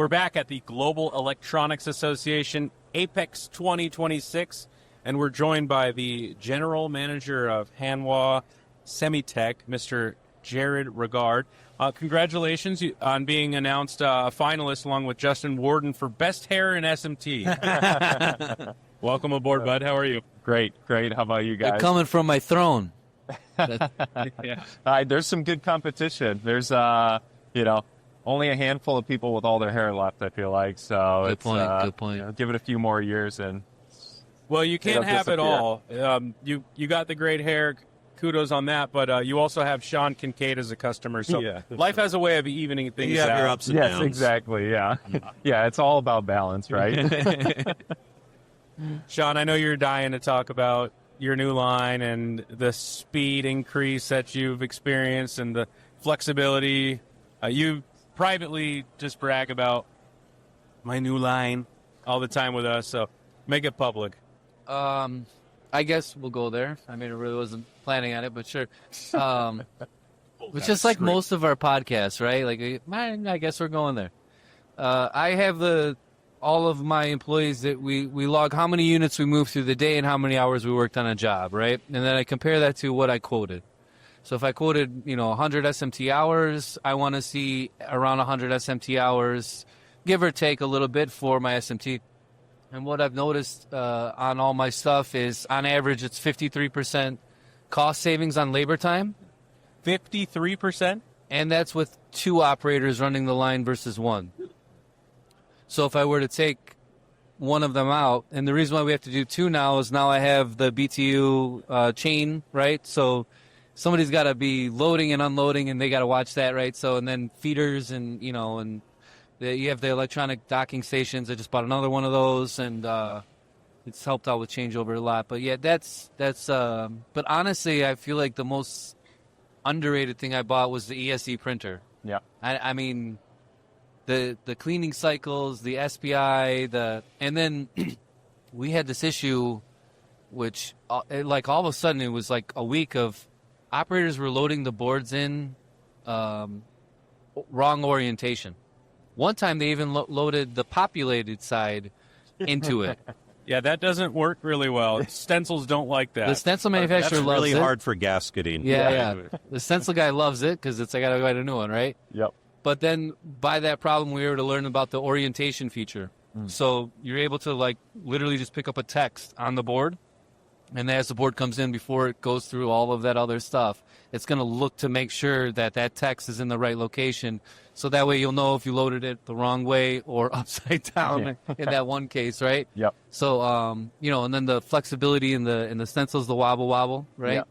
We're back at the Global Electronics Association Apex 2026, and we're joined by the General Manager of Hanwha SemiTech, Mr. Jared Ragard. Congratulations on being announced a finalist along with Justin Warden for Best Hair in SMT. Welcome aboard, bud. How are you? Great. How about you guys? They're coming from my throne. Yeah. There's some good competition. There's, only a handful of people with all their hair left, I feel like. So Good point. Give it a few more years and. Well, you can't have it all. You got the great hair. Kudos on that, but you also have Sean Kincaid as a customer, so life has a way of evening things out. Your ups and downs. Yes, exactly, yeah. It's all about balance, right? Sean, I know you're dying to talk about your new line and the speed increase that you've experienced and the flexibility. You privately just brag about my new line all the time with us, so make it public. I guess we'll go there. I mean, I really wasn't planning on it, but sure. It's just like most of our podcasts, right? Like, I guess we're going there. I have all of my employees that we log how many units we moved through the day and how many hours we worked on a job, right? And then I compare that to what I quoted. So if I quoted, 100 SMT hours, I want to see around 100 SMT hours, give or take a little bit for my SMT. And what I've noticed on all my stuff is, on average, it's 53% cost savings on labor time. 53%? And that's with 2 operators running the line versus 1. So if I were to take one of them out, and the reason why we have to do 2 now is now I have the BTU chain, right? So somebody's got to be loading and unloading, and they got to watch that, right? So, and then feeders and, and you have the electronic docking stations. I just bought another one of those, and it's helped out with changeover a lot. But yeah, that's. But honestly, I feel like the most underrated thing I bought was the ESE printer. Yeah. I mean, the cleaning cycles, the SPI, and then we had this issue, which like all of a sudden it was like a week of operators were loading the boards in wrong orientation. One time they even loaded the populated side into it. Yeah, that doesn't work really well. Stencils don't like that. The stencil manufacturer loves it. That's really hard for gasketing. Yeah. The stencil guy loves it because it's I got to write a new one, right? Yep. But then by that problem, we were to learn about the orientation feature. So you're able to literally just pick up a text on the board, and as the board comes in before it goes through all of that other stuff, it's going to look to make sure that text is in the right location. So that way you'll know if you loaded it the wrong way or upside down in that one case, right? Yep. So, and then the flexibility in the stencils, the wobble, right?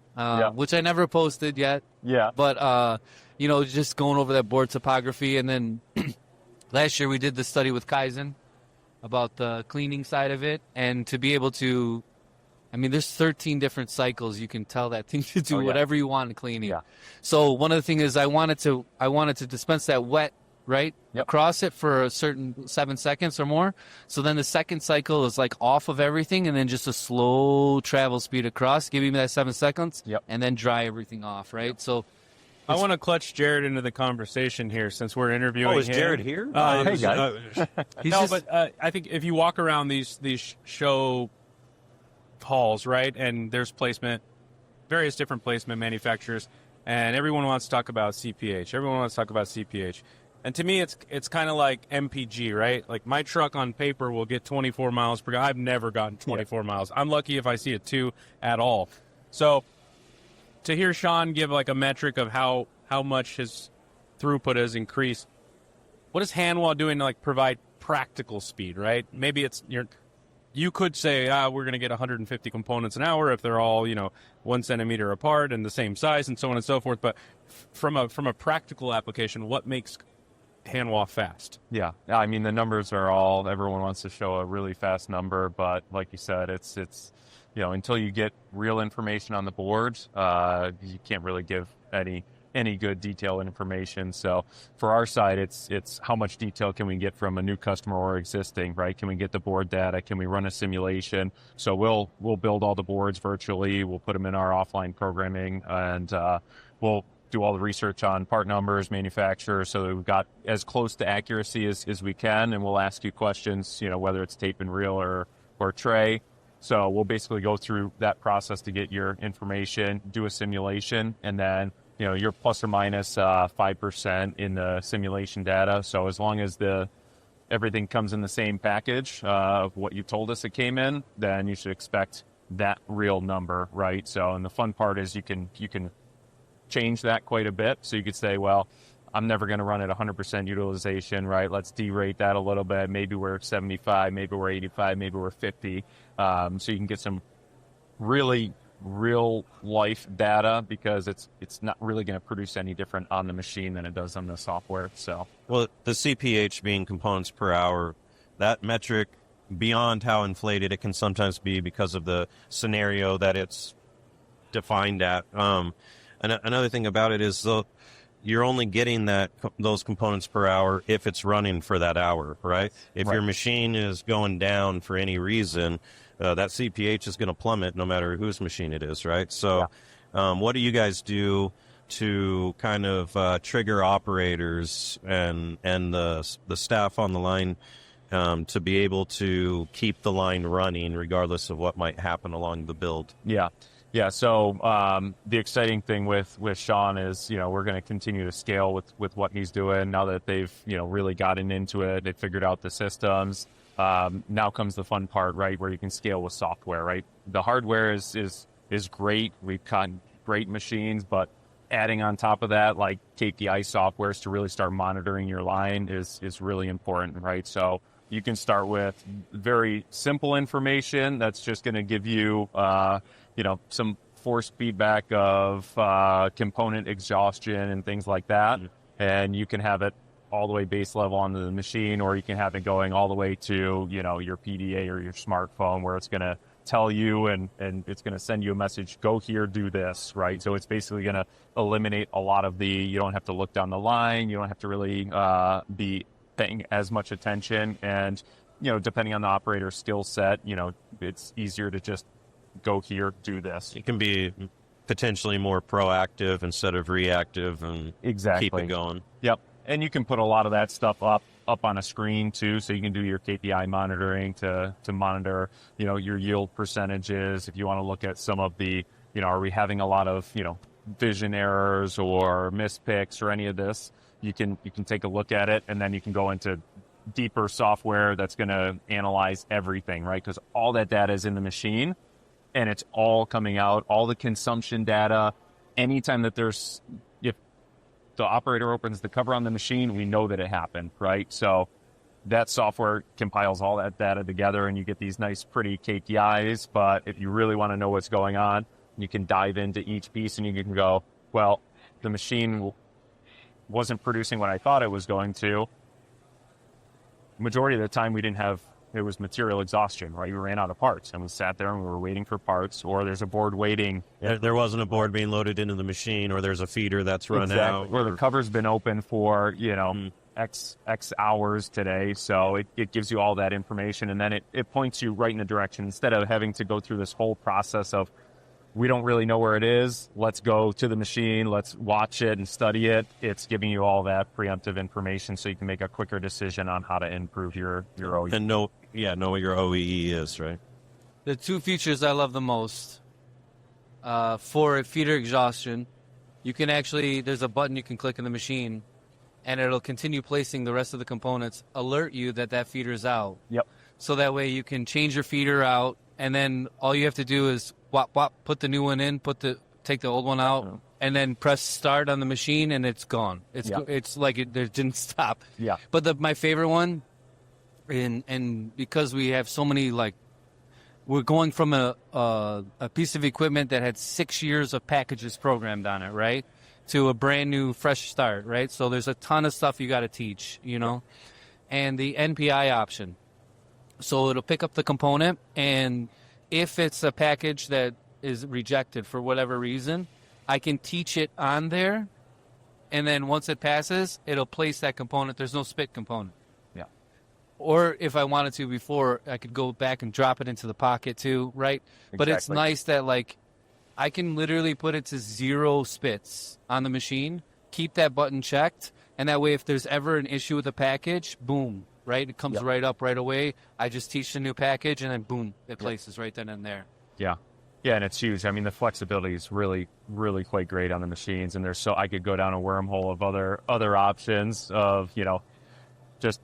Which I never posted yet. Yeah. But, just going over that board topography. And then last year we did the study with Kaizen about the cleaning side of it. And to be able to, there's 13 different cycles. You can tell that thing to do whatever you want in cleaning. Yeah. So one of the things is I wanted to dispense that wet, right? Yep. Across it for a certain 7 seconds or more. So then the second cycle is off of everything and then just a slow travel speed across, giving me that 7 seconds. Yep. And then dry everything off, right? Yep. So I want to clutch Jared into the conversation here since we're interviewing him. Oh, is Jared here? Hey, guys. But I think if you walk around these show halls, right, and there's various different placement manufacturers, and everyone wants to talk about CPH. And to me, it's kind of like MPG, right? Like my truck on paper will get 24 miles per gallon. I've never gotten 24 miles. I'm lucky if I see a 2 at all. So to hear Sean give a metric of how much his throughput has increased, what is Hanwha doing to provide practical speed, right? Maybe you could say, we're going to get 150 components an hour if they're all, 1 centimeter apart and the same size and so on and so forth. But from a practical application, what makes Hanwha fast? Yeah. The numbers are everyone wants to show a really fast number, but like you said, it's until you get real information on the board, you can't really give any good detail and information. So for our side, it's how much detail can we get from a new customer or existing, right? Can we get the board data? Can we run a simulation? So we'll build all the boards virtually. We'll put them in our offline programming, and we'll do all the research on part numbers, manufacturers, so that we've got as close to accuracy as we can, and we'll ask you questions, whether it's tape and reel or tray. So we'll basically go through that process to get your information, do a simulation, and then you're plus or minus 5% in the simulation data. So as long as everything comes in the same package of what you told us it came in, then you should expect that real number, right? So, and the fun part is you can change that quite a bit. So you could say, well, I'm never going to run at 100% utilization, right? Let's derate that a little bit. Maybe we're 75, maybe we're 85, maybe we're 50. So you can get some really real life data, because it's not really going to produce any different on the machine than it does on the software. So, well, the CPH being components per hour, that metric, beyond how inflated it can sometimes be because of the scenario that it's defined at. Another thing about it is you're only getting those components per hour if it's running for that hour, right? If your machine is going down for any reason, that CPH is going to plummet no matter whose machine it is, right? So what do you guys do to kind of trigger operators and the staff on the line to be able to keep the line running regardless of what might happen along the build? Yeah, so the exciting thing with Sean is, we're going to continue to scale with what he's doing now that they've, really gotten into it. They figured out the systems. Now comes the fun part, right, where you can scale with software, right? The hardware is great. We've got great machines, but adding on top of that, like KPI softwares to really start monitoring your line is really important, right? So you can start with very simple information that's just going to give you, some force feedback of component exhaustion and things like that. And you can have it all the way base level onto the machine, or you can have it going all the way to, your PDA or your smartphone, where it's going to tell you and it's going to send you a message, go here, do this, right? So it's basically going to eliminate a lot of you don't have to look down the line. You don't have to really be paying as much attention. And, depending on the operator's skill set, it's easier to just go here, do this. It can be potentially more proactive instead of reactive and keep it going. Yep. And you can put a lot of that stuff up on a screen too, so you can do your KPI monitoring to monitor, your yield percentages. If you want to look at some of the, are we having a lot of, vision errors or mispicks or any of this, you can take a look at it, and then you can go into deeper software that's going to analyze everything, right? Because all that data is in the machine, and it's all coming out, all the consumption data. Anytime that if the operator opens the cover on the machine, we know that it happened, right? So that software compiles all that data together, and you get these nice, pretty KPIs. But if you really want to know what's going on, you can dive into each piece, and you can go, well, the machine wasn't producing what I thought it was going to. Majority of the time, it was material exhaustion, right? We ran out of parts, and we sat there and we were waiting for parts, or there's a board waiting. There wasn't a board being loaded into the machine, or there's a feeder that's run out. Or the cover's been open for, X hours today. So it gives you all that information, and then it points you right in the direction. Instead of having to go through this whole process of, we don't really know where it is, let's go to the machine, let's watch it and study it. It's giving you all that preemptive information so you can make a quicker decision on how to improve your OEE. And know what your OEE is, right? The two features I love the most, for feeder exhaustion, you can there's a button you can click in the machine, and it'll continue placing the rest of the components, alert you that feeder's out. Yep. So that way you can change your feeder out, and then all you have to do is put the new one in, take the old one out, and then press start on the machine, and it's gone. It's like it didn't stop. Yeah. But my favorite one, and because we have so many, we're going from a piece of equipment that had 6 years of packages programmed on it, right, to a brand new fresh start, right? So there's a ton of stuff you got to teach, and the NPI option. So it'll pick up the component, and if it's a package that is rejected for whatever reason, I can teach it on there, and then once it passes, it'll place that component. There's no spit component. Yeah. Or if I wanted to before, I could go back and drop it into the pocket too, right? Exactly. But it's nice that, I can literally put it to 0 spits on the machine, keep that button checked, and that way if there's ever an issue with a package, boom, right? It comes right up right away. I just teach the new package, and then boom, it places right then and there. Yeah. Yeah, and it's huge. I mean, the flexibility is really, really quite great on the machines, and there's I could go down a wormhole of other options of, just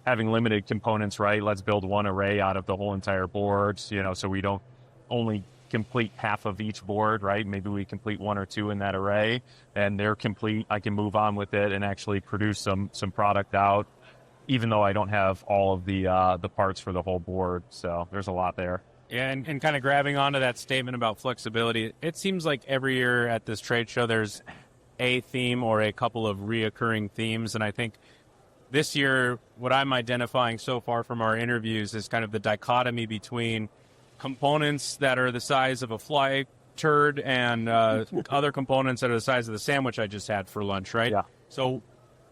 having limited components, right? Let's build one array out of the whole entire board, so we don't only complete half of each board, right? Maybe we complete 1 or 2 in that array, and they're complete. I can move on with it and actually produce some product out, even though I don't have all of the parts for the whole board. So there's a lot there. Yeah, and kind of grabbing onto that statement about flexibility, it seems like every year at this trade show there's a theme or a couple of reoccurring themes, and I think this year what I'm identifying so far from our interviews is kind of the dichotomy between components that are the size of a fly turd and other components that are the size of the sandwich I just had for lunch, right? Yeah. So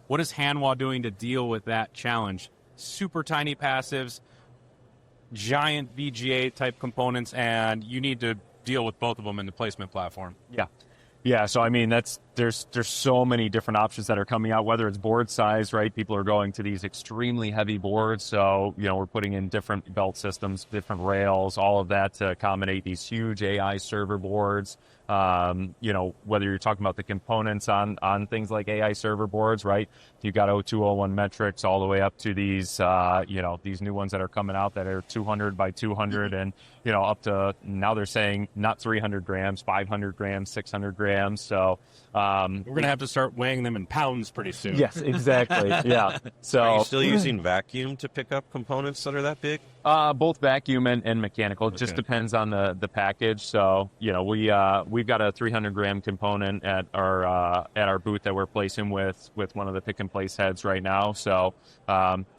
what is Hanwha doing to deal with that challenge? Super tiny passives, giant VGA type components, and you need to deal with both of them in the placement platform. Yeah, so I mean there's so many different options that are coming out, whether it's board size, right? People are going to these extremely heavy boards, so we're putting in different belt systems, different rails, all of that to accommodate these huge AI server boards. Whether you're talking about the components on things like AI server boards, right? You got 0201 metrics all the way up to these these new ones that are coming out that are 200 by 200 and up to now they're saying not 300 grams, 500 grams, 600 grams. So we're going to have to start weighing them in pounds pretty soon. Yes, exactly. Yeah. So are you still using vacuum to pick up components that are that big? Both vacuum and mechanical. It just depends on the package. So we've got a 300 gram component at our booth that we're placing with one of the pick and place heads right now. So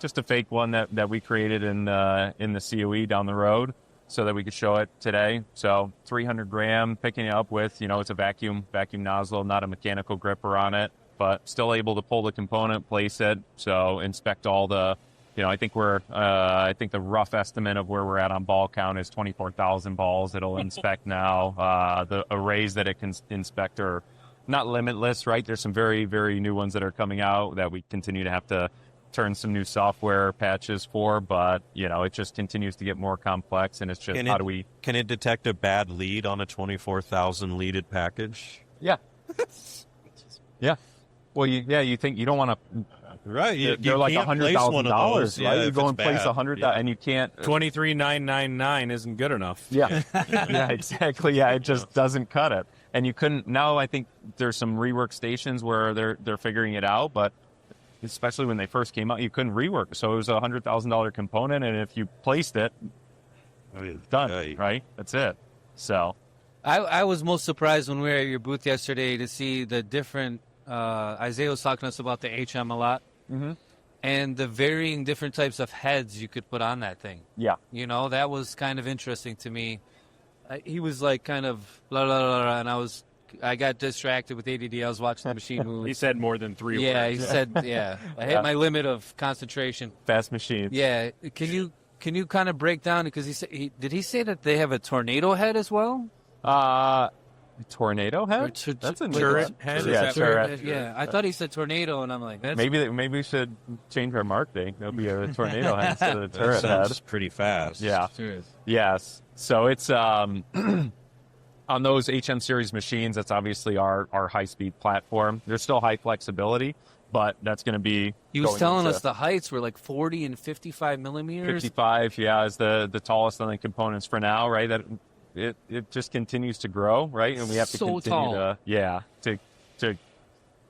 just a fake one that we created in the COE down the road, so that we could show it today. So 300 gram, picking it up with, it's a vacuum nozzle, not a mechanical gripper on it, but still able to pull the component, place it, so inspect all the, I think the rough estimate of where we're at on ball count is 24,000 balls it'll inspect now. The arrays that it can inspect are not limitless, right? There's some very, very new ones that are coming out that we continue to have to turn some new software patches for, but it just continues to get more complex, and it's just can it detect a bad lead on a 24,000 leaded package? Yeah. Well, you think you don't want to, right? They're like $100,000, right? You go and place 100,000, and you can't. 23,999 isn't good enough. Yeah, yeah, exactly. Yeah, it just doesn't cut it, and you couldn't. Now I think there's some rework stations where they're figuring it out, but especially when they first came out, you couldn't rework. So it was a $100,000 component, and if you placed it, it's done, right? That's it. So I was most surprised when we were at your booth yesterday to see the different, Isaiah was talking to us about the HM a lot, and the varying different types of heads you could put on that thing. Yeah. That was kind of interesting to me. He was like kind of blah, blah, blah, and I got distracted with ADD. I was watching the machine move. He said more than 3 words. Yeah, he said, I hit my limit of concentration. Fast machines. Yeah. Can you kind of break down, because did he say that they have a tornado head as well? Tornado head? That's a turret head? Yeah, turret. Yeah, I thought he said tornado, and I'm like, maybe we should change our marketing. There'll be a tornado head instead of the turret head. That's pretty fast. Yeah. Yes. So it's on those HM series machines, that's obviously our high-speed platform. There's still high flexibility, but that's going to be. He was telling us the heights were like 40 and 55 millimeters. 55, yeah, is the tallest on the components for now, right? That it just continues to grow, right? And we have to continue to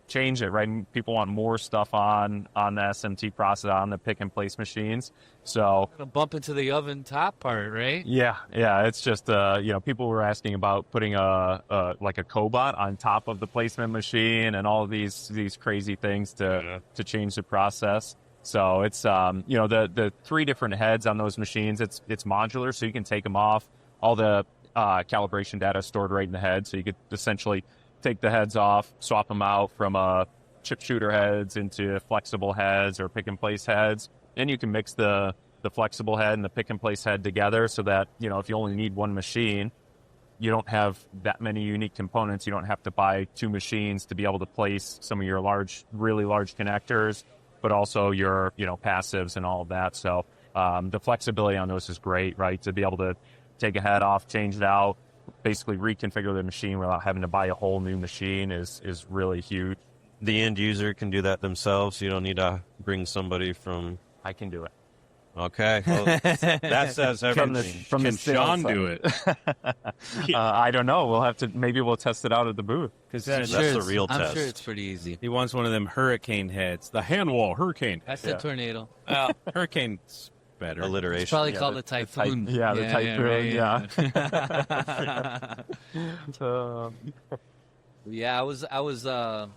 change it, right? And people want more stuff on the SMT process, on the pick and place machines. So gonna bump into the oven top part, right? Yeah. It's just people were asking about putting a cobot on top of the placement machine and all of these crazy things to change the process. So it's the 3 different heads on those machines. It's modular, so you can take them off. All the calibration data is stored right in the head, so you could essentially take the heads off, swap them out from chip shooter heads into flexible heads or pick and place heads. And you can mix the flexible head and the pick and place head together, so that, if you only need one machine, you don't have that many unique components. You don't have to buy 2 machines to be able to place some of your really large connectors, but also your, passives and all of that. So the flexibility on those is great, right? To be able to take a head off, change it out, basically reconfigure the machine without having to buy a whole new machine is really huge. The end user can do that themselves. You don't need to bring somebody from. I can do it. Okay, well, that says everything. From the Can Sean do it? I don't know. Maybe we'll test it out at the booth. Because That's the real I'm test. sure it's pretty easy. he wants one of them hurricane heads. The Hanwha hurricane. I said tornado. Hurricane's better. Alliteration. It's probably yeah, called a typhoon. the typhoon, right. Yeah, I was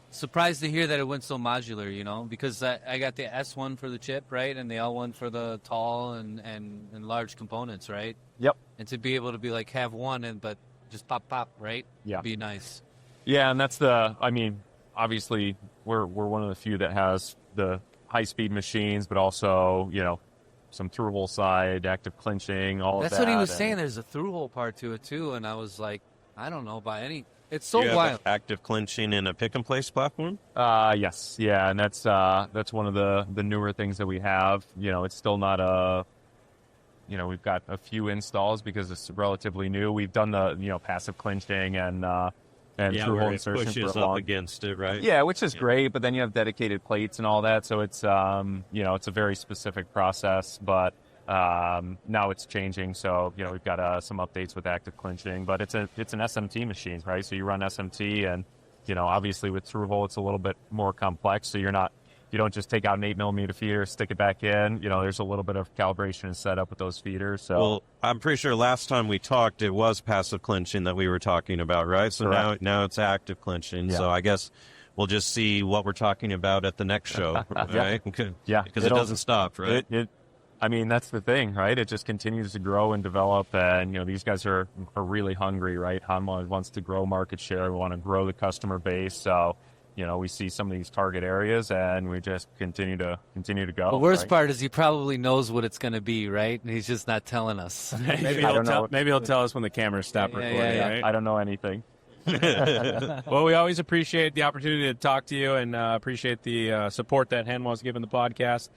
surprised to hear that it went so modular, because I got the S1 for the chip, right, and the L1 for the tall and large components, right? Yep. And to be able to be like have one but just pop, right? Yeah. Be nice. Yeah, and that's obviously we're one of the few that has the high-speed machines, but also, some through-hole side, active clinching, all That's of that. what he was saying. There's a through-hole part to it, too, and I was like, I don't know about any. It's so Do you have wild. active clinching in a pick-and-place platform? Yes, yeah, and that's one of the newer things that we have. It's still not we've got a few installs because it's relatively new. We've done the passive clinching and through hole insertion pushes for a long. up against it, right? Yeah, which is great, but then you have dedicated plates and all that, so it's it's a very specific process, but now it's changing. So we've got some updates with active clinching, but it's an SMT machine, right? So you run SMT, and obviously with through hole it's a little bit more complex. So you don't just take out an 8mm feeder, stick it back in. There's a little bit of calibration and setup with those feeders. So Well, I'm pretty sure last time we talked, it was passive clinching that we were talking about, right? So Correct. now it's active clinching. Yeah. So I guess we'll just see what we're talking about at the next show, right? Yeah, Because it doesn't stop, right? That's the thing, right? It just continues to grow and develop, and these guys are really hungry, right? Hanwha wants to grow market share. We want to grow the customer base. So we see some of these target areas, and we just continue to go. The worst right? part is he probably knows what it's going to be, right? And he's just not telling us. Maybe he'll tell us when the cameras stop recording. Right? I don't know anything. Well, we always appreciate the opportunity to talk to you, and appreciate the support that Hanwha's given the podcast.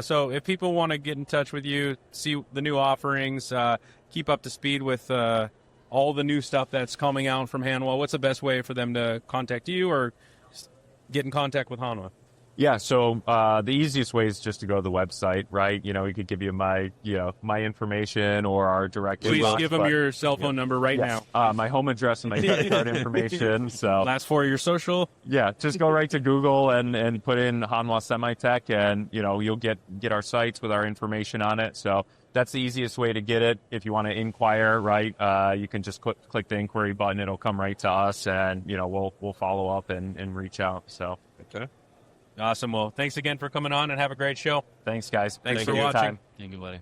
So if people want to get in touch with you, see the new offerings, keep up to speed with all the new stuff that's coming out from Hanwha, what's the best way for them to contact you or get in contact with Hanwha? Yeah, so the easiest way is just to go to the website, right? We could give you my information or our direct Please inbox, give them but- your cell phone number right Yes. now. My home address and my credit card information. So Last 4 of your social. yeah, just go right to Google and put in Hanwha SemiTech, and you'll get our sites with our information on it. So that's the easiest way to get it. If you want to inquire, right, you can just click the inquiry button. It'll come right to us, and we'll follow up and reach out. So Okay. Awesome. Well, thanks again for coming on, and have a great show. thanks, guys. Thanks for for your watching. time. Thank you, buddy.